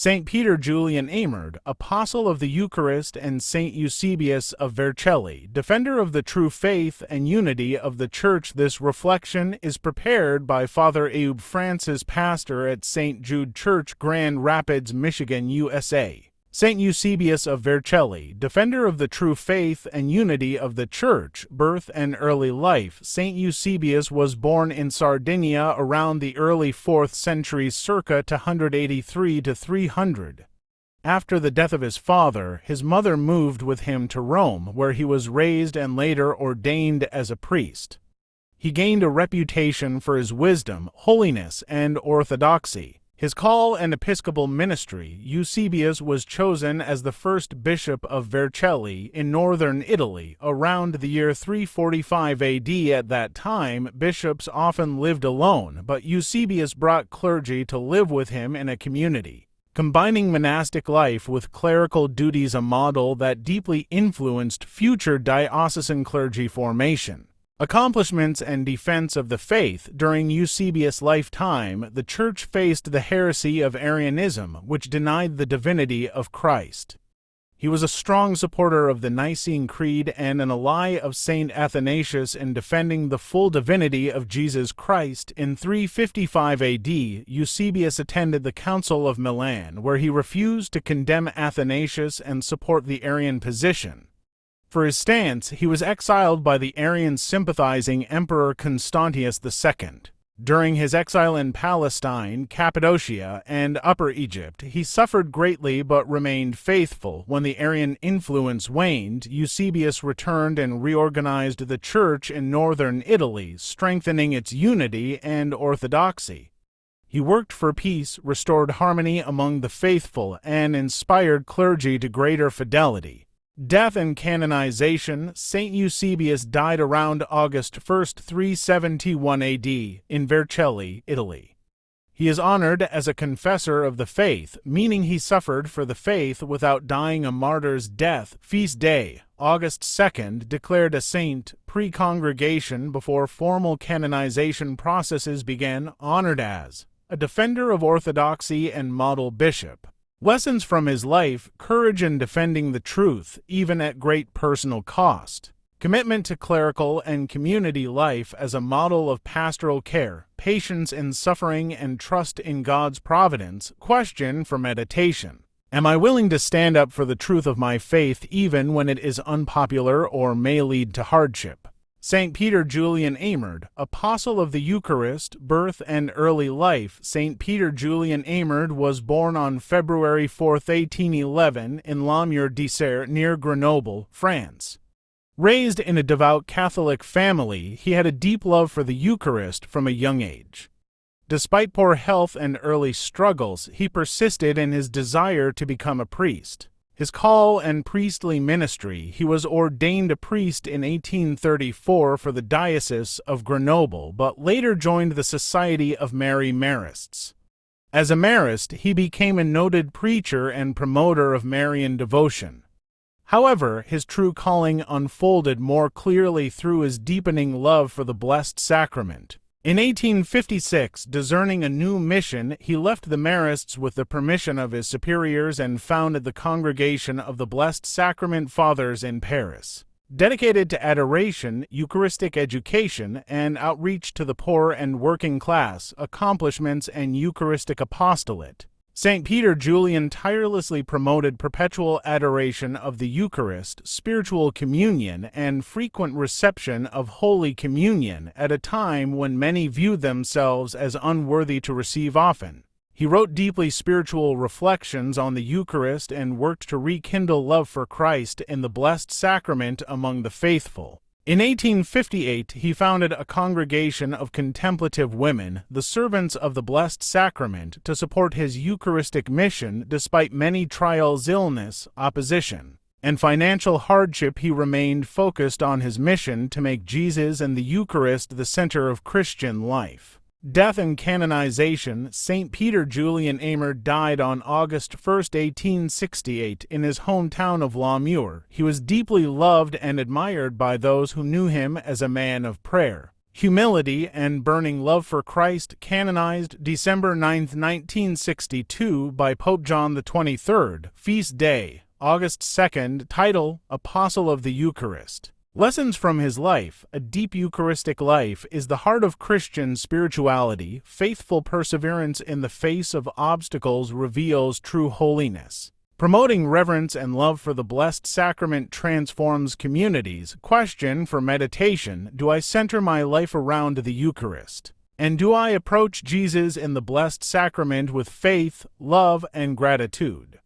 St. Peter Julian Eymard, apostle of the Eucharist, and St. Eusebius of Vercelli, defender of the true faith and unity of the Church. This reflection is prepared by Father Eymard Francis, pastor at St. Jude Church, Grand Rapids, Michigan, USA. St. Eusebius of Vercelli, defender of the true faith and unity of the Church, birth and early life. St. Eusebius was born in Sardinia around the early 4th century, circa 283 to 300. After the death of his father, his mother moved with him to Rome, where he was raised and later ordained as a priest. He gained a reputation for his wisdom, holiness, and orthodoxy. His call and episcopal ministry. Eusebius was chosen as the first bishop of Vercelli in northern Italy around the year 345 AD. At that time, bishops often lived alone, but Eusebius brought clergy to live with him in a community, combining monastic life with clerical duties, a model that deeply influenced future diocesan clergy formation. Accomplishments and defense of the faith. During Eusebius' lifetime, the Church faced the heresy of Arianism, which denied the divinity of Christ. He was a strong supporter of the Nicene Creed and an ally of Saint Athanasius in defending the full divinity of Jesus Christ. In 355 AD, Eusebius attended the Council of Milan, where he refused to condemn Athanasius and support the Arian position. For his stance, he was exiled by the Arian-sympathizing Emperor Constantius II. During his exile in Palestine, Cappadocia, and Upper Egypt, he suffered greatly but remained faithful. When the Arian influence waned, Eusebius returned and reorganized the Church in northern Italy, strengthening its unity and orthodoxy. He worked for peace, restored harmony among the faithful, and inspired clergy to greater fidelity. Death and canonization. St. Eusebius died around August 1, 371 AD, in Vercelli, Italy. He is honored as a confessor of the faith, meaning he suffered for the faith without dying a martyr's death. Feast day, August 2nd, declared a saint. Pre-congregation before formal canonization processes began, honored as a defender of orthodoxy and model bishop. Lessons from his life: courage in defending the truth, even at great personal cost. Commitment to clerical and community life as a model of pastoral care, patience in suffering, and trust in God's providence. Question for meditation: am I willing to stand up for the truth of my faith even when it is unpopular or may lead to hardship? St. Peter Julian Eymard, apostle of the Eucharist, birth and early life. St. Peter Julian Eymard was born on February 4, 1811, in La Mure-d'Isère, near Grenoble, France. Raised in a devout Catholic family, he had a deep love for the Eucharist from a young age. Despite poor health and early struggles, he persisted in his desire to become a priest. His call and priestly ministry. He was ordained a priest in 1834 for the Diocese of Grenoble, but later joined the Society of Mary Marists. As a Marist, he became a noted preacher and promoter of Marian devotion. However, his true calling unfolded more clearly through his deepening love for the Blessed Sacrament. In 1856, discerning a new mission, he left the Marists with the permission of his superiors and founded the Congregation of the Blessed Sacrament Fathers in Paris, dedicated to adoration, Eucharistic education, and outreach to the poor and working class, accomplishments, and Eucharistic apostolate. St. Peter Julian tirelessly promoted perpetual adoration of the Eucharist, spiritual communion, and frequent reception of Holy Communion at a time when many viewed themselves as unworthy to receive often. He wrote deeply spiritual reflections on the Eucharist and worked to rekindle love for Christ in the Blessed Sacrament among the faithful. In 1858, he founded a congregation of contemplative women, the Servants of the Blessed Sacrament, to support his Eucharistic mission. Despite many trials, illness, opposition, and financial hardship, he remained focused on his mission to make Jesus and the Eucharist the center of Christian life. Death and canonization. St. Peter Julian Eymard died on August 1, 1868, in his hometown of La Mure. He was deeply loved and admired by those who knew him as a man of prayer. Humility and Burning Love for Christ, canonized December 9, 1962 by Pope John XXIII. Feast Day, August 2nd. Title, Apostle of the Eucharist. Lessons from his life. A deep Eucharistic life is the heart of Christian spirituality. Faithful perseverance in the face of obstacles reveals true holiness. Promoting reverence and love for the Blessed Sacrament transforms communities. Question for meditation: do I center my life around the Eucharist? And do I approach Jesus in the Blessed Sacrament with faith, love, and gratitude?